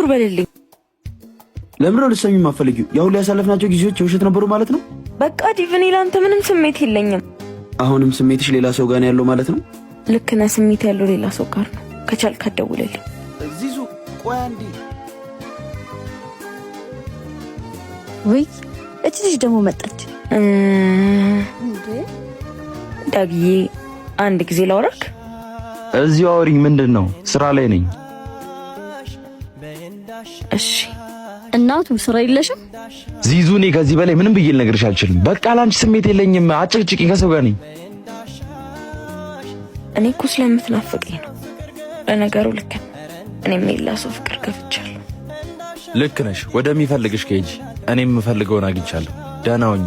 ዞር በልልኝ። ለምን ነው ልትሰሚ የማትፈልጊው? ያው ያሳለፍናቸው ጊዜዎች የውሸት ነበሩ ማለት ነው? በቃ ዲቭን ላንተ ምንም ስሜት የለኝም። አሁንም ስሜትሽ ሌላ ሰው ጋር ነው ያለው ማለት ነው? ልክ ነህ፣ ስሜት ያለው ሌላ ሰው ጋር ነው። ከቻልክ አትደውልልኝ። ዚዙ ቆይ አንዴ። ወይ እቺ ልጅ ደግሞ መጣች እንዴ? ዳግዬ አንድ ጊዜ ላውራክ። እዚሁ አውሪኝ። ምንድነው? ስራ ላይ ነኝ። እሺ እናቱ ስራ የለሽም? ዚዙ እኔ ከዚህ በላይ ምንም ብዬ ልነግርሽ አልችልም። በቃ ላንቺ ስሜት የለኝም። አጭቅጭቂ ከሰው ጋር ነኝ። እኔ እኮ ስለምትናፍቀኝ ነው። ለነገሩ ልክ ነህ። እኔም ሌላ ሰው ፍቅር ከፍቻለሁ። ልክ ነሽ። ወደሚፈልግሽ ከሄጂ እኔም የምፈልገውን አግኝቻለሁ። ደህና ሁኚ።